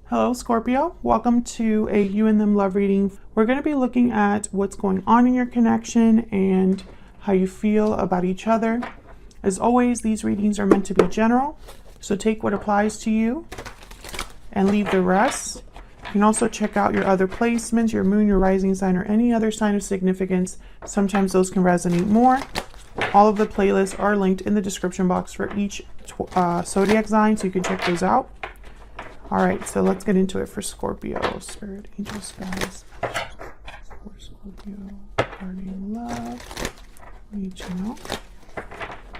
Hello Scorpio, welcome to a you and them love reading. We're going to be looking at what's going on in your connection and how you feel about each other. As always, these readings are meant to be general, so take what applies to you and leave the rest. You can also check out your other placements, your moon, your rising sign, or any other sign of significance. Sometimes those can resonate more. All of the playlists are linked in the description box for each zodiac sign, so you can check those out. All right, so let's get into it for Scorpio. Spirit, angels, guides. For Scorpio, guardian love. We need to know.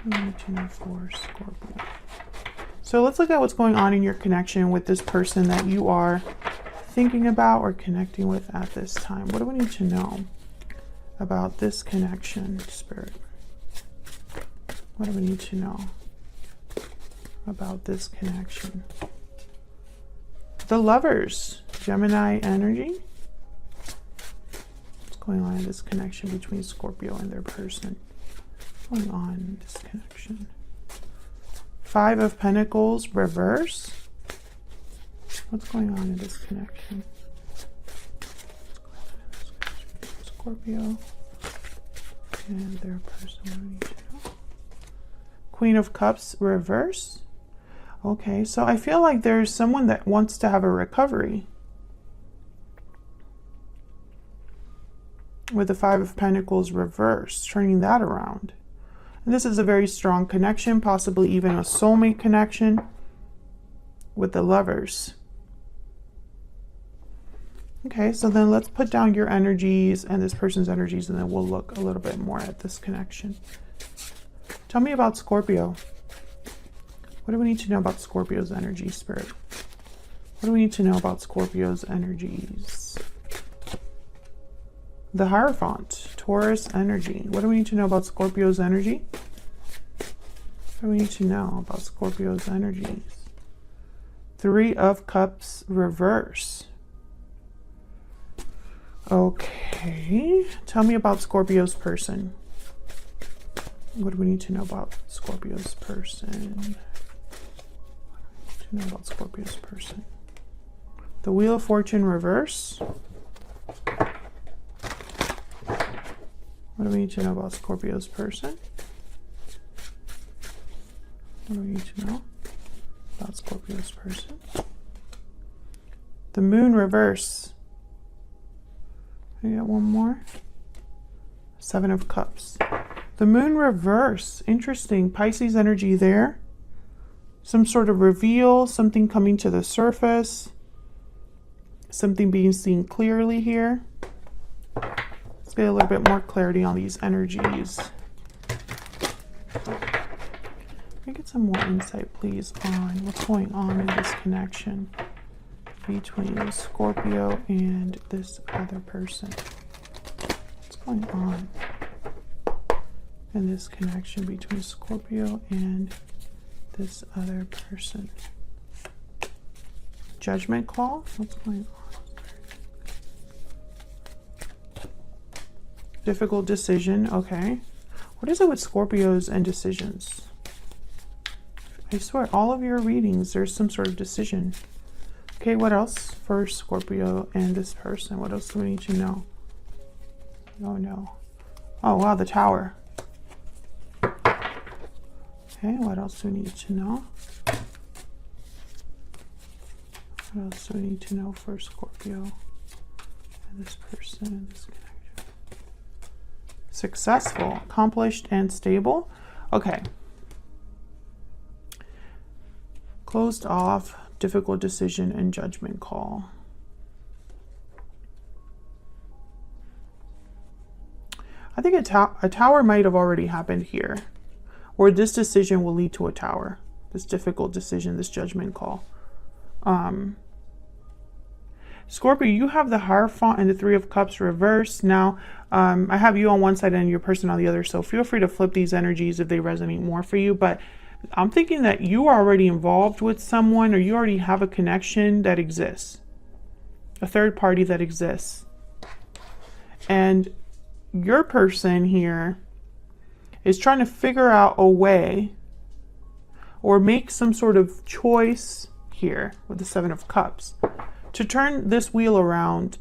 We need to know for Scorpio. So let's look at what's going on in your connection with this person that you are thinking about or connecting with at this time. What do we need to know about this connection, Spirit? What do we need to know about this connection? The Lovers, Gemini energy. What's going on in this connection between Scorpio and their person? What's going on in this connection? Five of Pentacles, reverse. What's going on in this connection? Scorpio and their person. Queen of Cups, reverse. Okay, so I feel like there's someone that wants to have a recovery. With the Five of Pentacles reverse, turning that around. And this is a very strong connection, possibly even a soulmate connection with the Lovers. Okay, so then let's put down your energies and this person's energies, and then we'll look a little bit more at this connection. Tell me about Scorpio. What do we need to know about Scorpio's energy, Spirit? What do we need to know about Scorpio's energies? The Hierophant, Taurus energy. What do we need to know about Scorpio's energy? What do we need to know about Scorpio's energies? Three of Cups, reverse. Okay, tell me about Scorpio's person. What do we need to know about Scorpio's person? To know about Scorpio's person. The Wheel of Fortune reverse. What do we need to know about Scorpio's person? What do we need to know about Scorpio's person? The Moon reverse. I got one more. Seven of Cups. The Moon reverse. Interesting. Pisces energy there. Some sort of reveal, something coming to the surface, something being seen clearly here. Let's get a little bit more clarity on these energies. Can I get some more insight, please, on what's going on in this connection between Scorpio and this other person? What's going on in this connection between Scorpio and this other person? Judgment call? What's going on? Difficult decision. Okay. What is it with Scorpios and decisions? I swear, all of your readings, there's some sort of decision. Okay, what else for Scorpio and this person? What else do we need to know? Oh, no. Oh, wow, the Tower. Okay, what else do we need to know? What else do we need to know for Scorpio and this person and this connection? Successful, accomplished, and stable. Okay. Closed off, difficult decision, and judgment call. I think a tower might have already happened here. Or this decision will lead to a tower. This difficult decision, this judgment call. Scorpio, you have the Hierophant and the Three of Cups reversed. Now, I have you on one side and your person on the other, so feel free to flip these energies if they resonate more for you. But I'm thinking that you are already involved with someone, or you already have a connection that exists. A third party that exists. And your person here is trying to figure out a way or make some sort of choice here with the Seven of Cups. to turn this wheel around.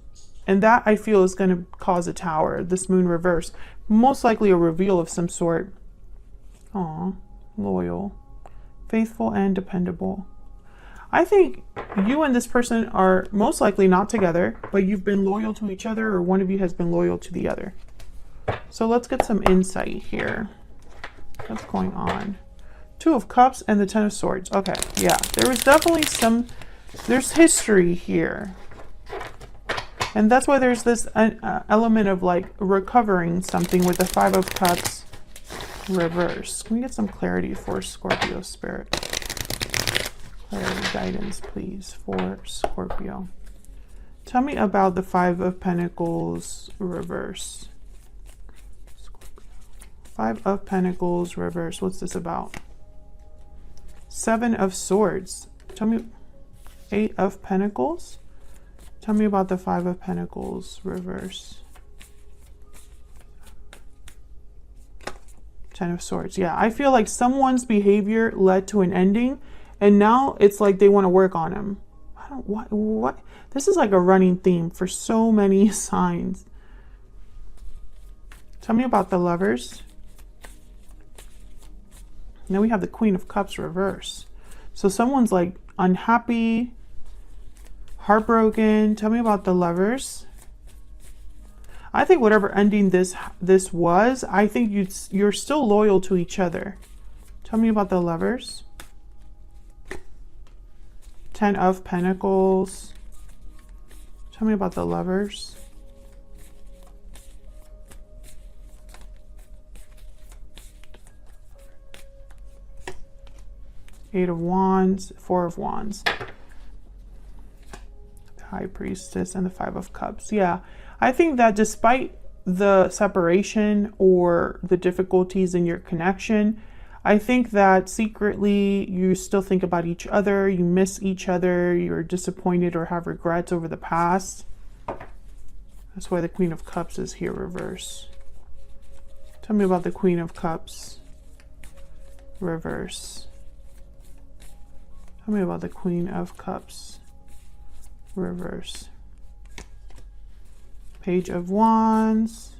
And that I feel is going to cause a tower, this moon reverse. Most likely a reveal of some sort. Aw, loyal, faithful, and dependable. I think you and this person are most likely not together, but you've been loyal to each other, or one of you has been loyal to the other. So let's get some insight here. What's going on? Two of Cups and the Ten of Swords. Okay, yeah, there was definitely there's history here. And that's why there's this element of like recovering something with the Five of Cups reverse. Can we get some clarity for Scorpio spirit? Clarity, guidance, please, for Scorpio. Tell me about the Five of Pentacles reverse. Scorpio. Five of Pentacles reverse. What's this about? Seven of Swords. Tell me. Eight of Pentacles. Tell me about the Five of Pentacles reverse. Ten of Swords. Yeah, I feel like someone's behavior led to an ending, and now it's like they want to work on him. I don't, what? This is like a running theme for so many signs. Tell me about the Lovers. Now we have the Queen of Cups reverse. So someone's like unhappy, heartbroken. Tell me about the Lovers. I think whatever ending this was, I think you're still loyal to each other. Tell me about the Lovers. Ten of Pentacles. Tell me about the Lovers. Eight of Wands, Four of Wands. The High Priestess and the Five of Cups. Yeah, I think that despite the separation or the difficulties in your connection, I think that secretly you still think about each other, you miss each other, you're disappointed or have regrets over the past. That's why the Queen of Cups is here reverse. Tell me about the Queen of Cups reverse. Tell me about the Queen of Cups reverse. Page of Wands.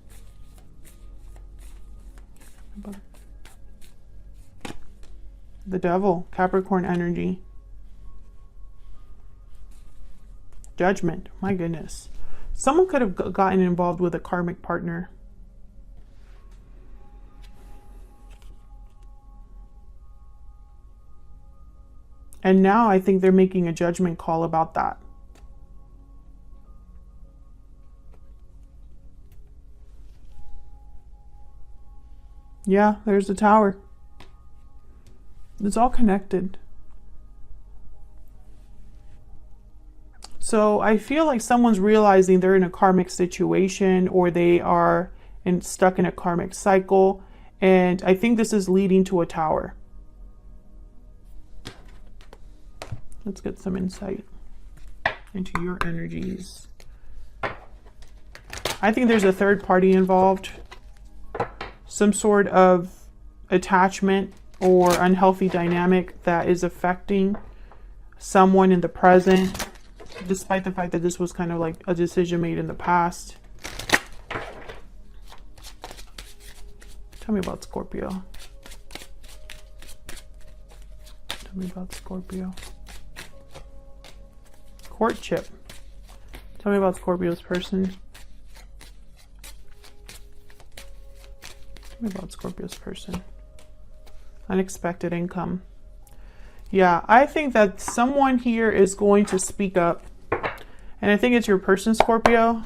The Devil, Capricorn energy. Judgment, my goodness. Someone could have gotten involved with a karmic partner. And now I think they're making a judgment call about that. Yeah, there's the Tower. It's all connected. So I feel like someone's realizing they're in a karmic situation, or they are stuck in a karmic cycle. And I think this is leading to a Tower. Let's get some insight into your energies. I think there's a third party involved. Some sort of attachment or unhealthy dynamic that is affecting someone in the present, despite the fact that this was kind of like a decision made in the past. Tell me about Scorpio. Tell me about Scorpio. Courtship. Tell me about Scorpio's person. Tell me about Scorpio's person. Unexpected income. Yeah, I think that someone here is going to speak up. And I think it's your person, Scorpio.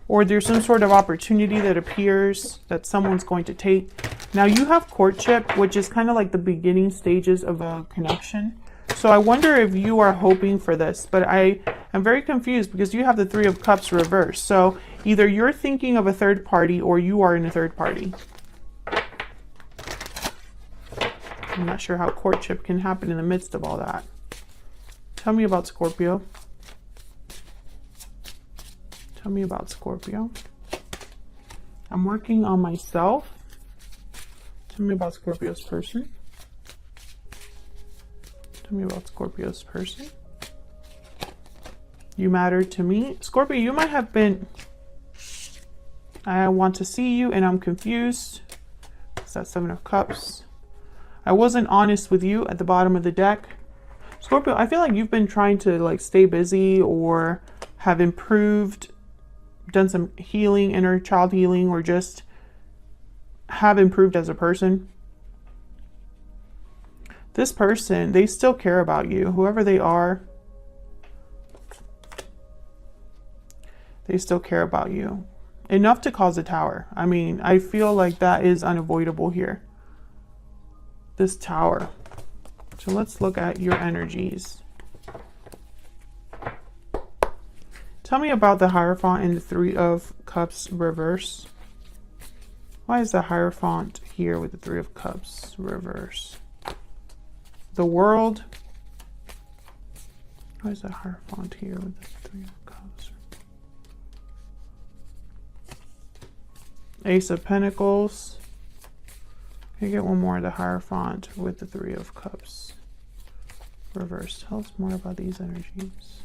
Or there's some sort of opportunity that appears that someone's going to take. Now you have courtship, which is kind of like the beginning stages of a connection. So I wonder if you are hoping for this, but I am very confused because you have the Three of Cups reversed. So either you're thinking of a third party or you are in a third party. I'm not sure how courtship can happen in the midst of all that. Tell me about Scorpio. Tell me about Scorpio. I'm working on myself. Tell me about Scorpio's person. Tell me about Scorpio's person. You matter to me. Scorpio, you might have been, I want to see you and I'm confused. It's that Seven of Cups. I wasn't honest with you at the bottom of the deck. Scorpio, I feel like you've been trying to like stay busy or have improved, done some healing, inner child healing, or just have improved as a person. This person, they still care about you, whoever they are. They still care about you. Enough to cause a tower. I mean, I feel like that is unavoidable here. This Tower. So let's look at your energies. Tell me about the Hierophant and the Three of Cups reverse. Why is the Hierophant here with the Three of Cups reverse? The World. Why is the Hierophant here with the Three of Cups? Ace of Pentacles. Can you get one more? The Hierophant with the Three of Cups reverse. Tell us more about these energies.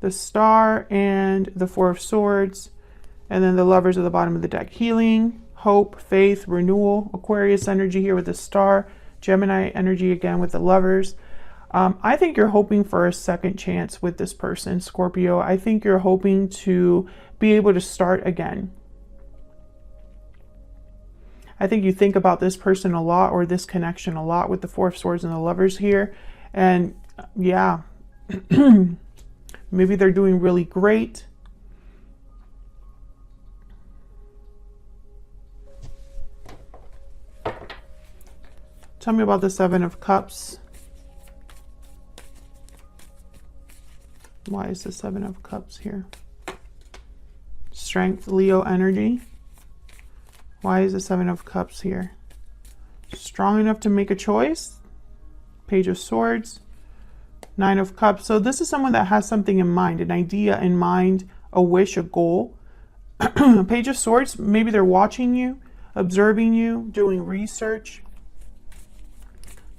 The Star and the Four of Swords. And then the Lovers at the bottom of the deck. Healing, hope, faith, renewal. Aquarius energy here with the Star. Gemini energy again with the Lovers. I think you're hoping for a second chance with this person, Scorpio. I think you're hoping to be able to start again. I think you think about this person a lot, or this connection a lot, with the Four of Swords and the Lovers here. And yeah, maybe they're doing really great. Tell me about the Seven of Cups. Why is the Seven of Cups here? Strength, Leo energy. Why is the Seven of Cups here? Strong enough to make a choice. Page of Swords. Nine of Cups. So this is someone that has something in mind, an idea in mind, a wish, a goal. Page of Swords, maybe they're watching you, observing you, doing research,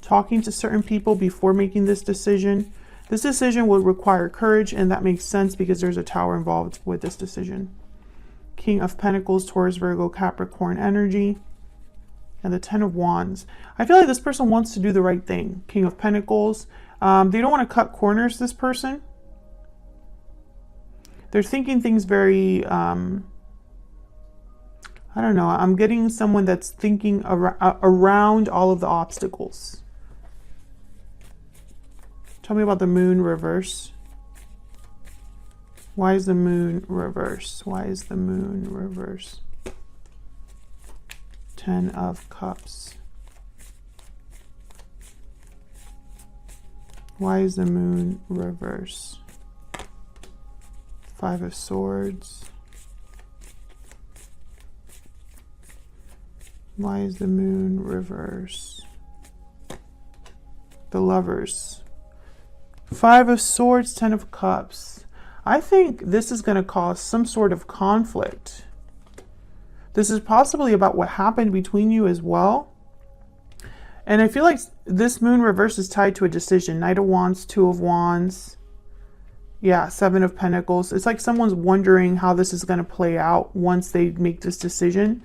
talking to certain people before making this decision. This decision will require courage, and that makes sense because there's a Tower involved with this decision. King of Pentacles, Taurus, Virgo, Capricorn energy, and the Ten of Wands. I feel like this person wants to do the right thing. King of Pentacles. They don't want to cut corners, this person. They're thinking things very, I don't know. I'm getting someone that's thinking around all of the obstacles. Tell me about the Moon reverse. Why is the Moon reverse? Why is the Moon reverse? Ten of Cups. Why is the Moon reverse? Five of Swords. Why is the Moon reverse? The Lovers. Five of Swords, Ten of Cups. I think this is going to cause some sort of conflict. This is possibly about what happened between you as well. And I feel like this Moon reverse is tied to a decision. Knight of Wands, Two of Wands. Yeah, Seven of Pentacles. It's like someone's wondering how this is going to play out once they make this decision.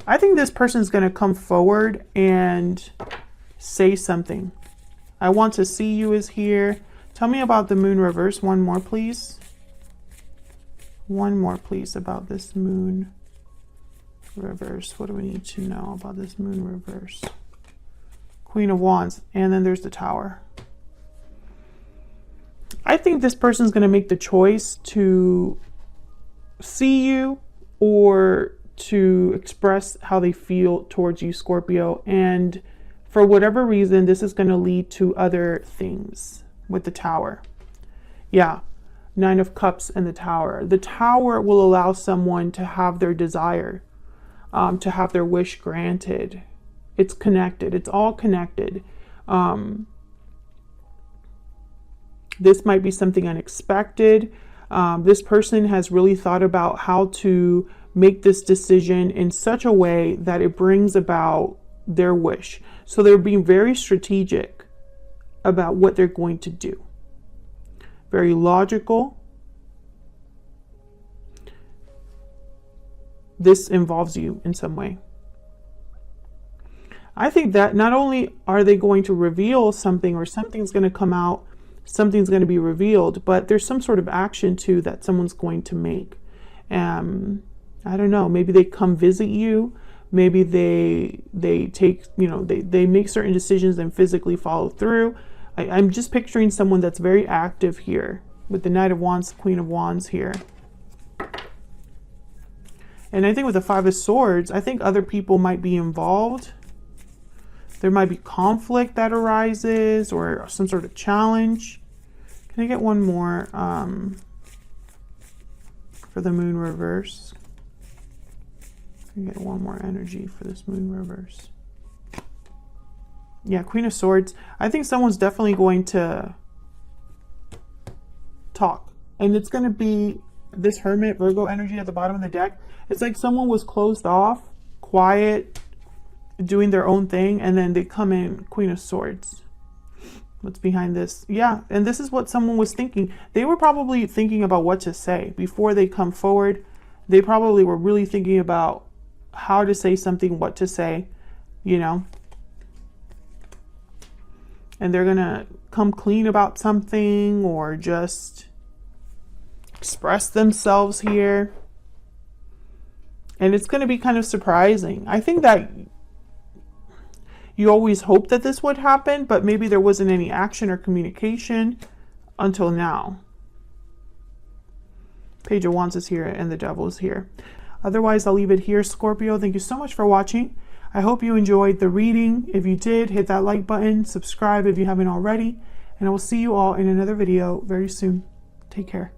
I think this person is going to come forward and say something. I want to see you is here. Tell me about the Moon reverse. One more, please. One more, please, about this Moon reverse. What do we need to know about this Moon reverse? Queen of Wands. And then there's the Tower. I think this person is going to make the choice to see you or to express how they feel towards you, Scorpio. And for whatever reason, this is going to lead to other things with the Tower. Yeah, Nine of Cups and the Tower. The Tower will allow someone to have their desire, to have their wish granted. It's connected. It's all connected. This might be something unexpected. This person has really thought about how to make this decision in such a way that it brings about their wish. So they're being very strategic about what they're going to do. Very logical. This involves you in some way. I think that not only are they going to reveal something, or something's going to come out, something's going to be revealed, but there's some sort of action too that someone's going to make. I don't know, maybe they come visit you, maybe they take, you know, they make certain decisions and physically follow through. I'm just picturing someone that's very active here with the Knight of Wands, Queen of Wands here. And I think with the Five of Swords, I think other people might be involved. There might be conflict that arises, or some sort of challenge. Can I get one more for the Moon reverse? Can I get one more energy for this Moon reverse? Yeah, Queen of Swords. I think someone's definitely going to talk. And it's going to be this Hermit, Virgo energy at the bottom of the deck. It's like someone was closed off, quiet, doing their own thing, and then they come in, Queen of Swords. What's behind this? Yeah, and this is what someone was thinking. They were probably thinking about what to say before they come forward. They probably were really thinking about how to say something, what to say, you know. And they're gonna come clean about something, or just express themselves here. And it's gonna be kind of surprising. I think that you always hope that this would happen, but maybe there wasn't any action or communication until now. Page of Wands is here and the Devil is here. Otherwise, I'll leave it here, Scorpio. Thank you so much for watching. I hope you enjoyed the reading. If you did, hit that like button, subscribe if you haven't already, and I will see you all in another video very soon. Take care.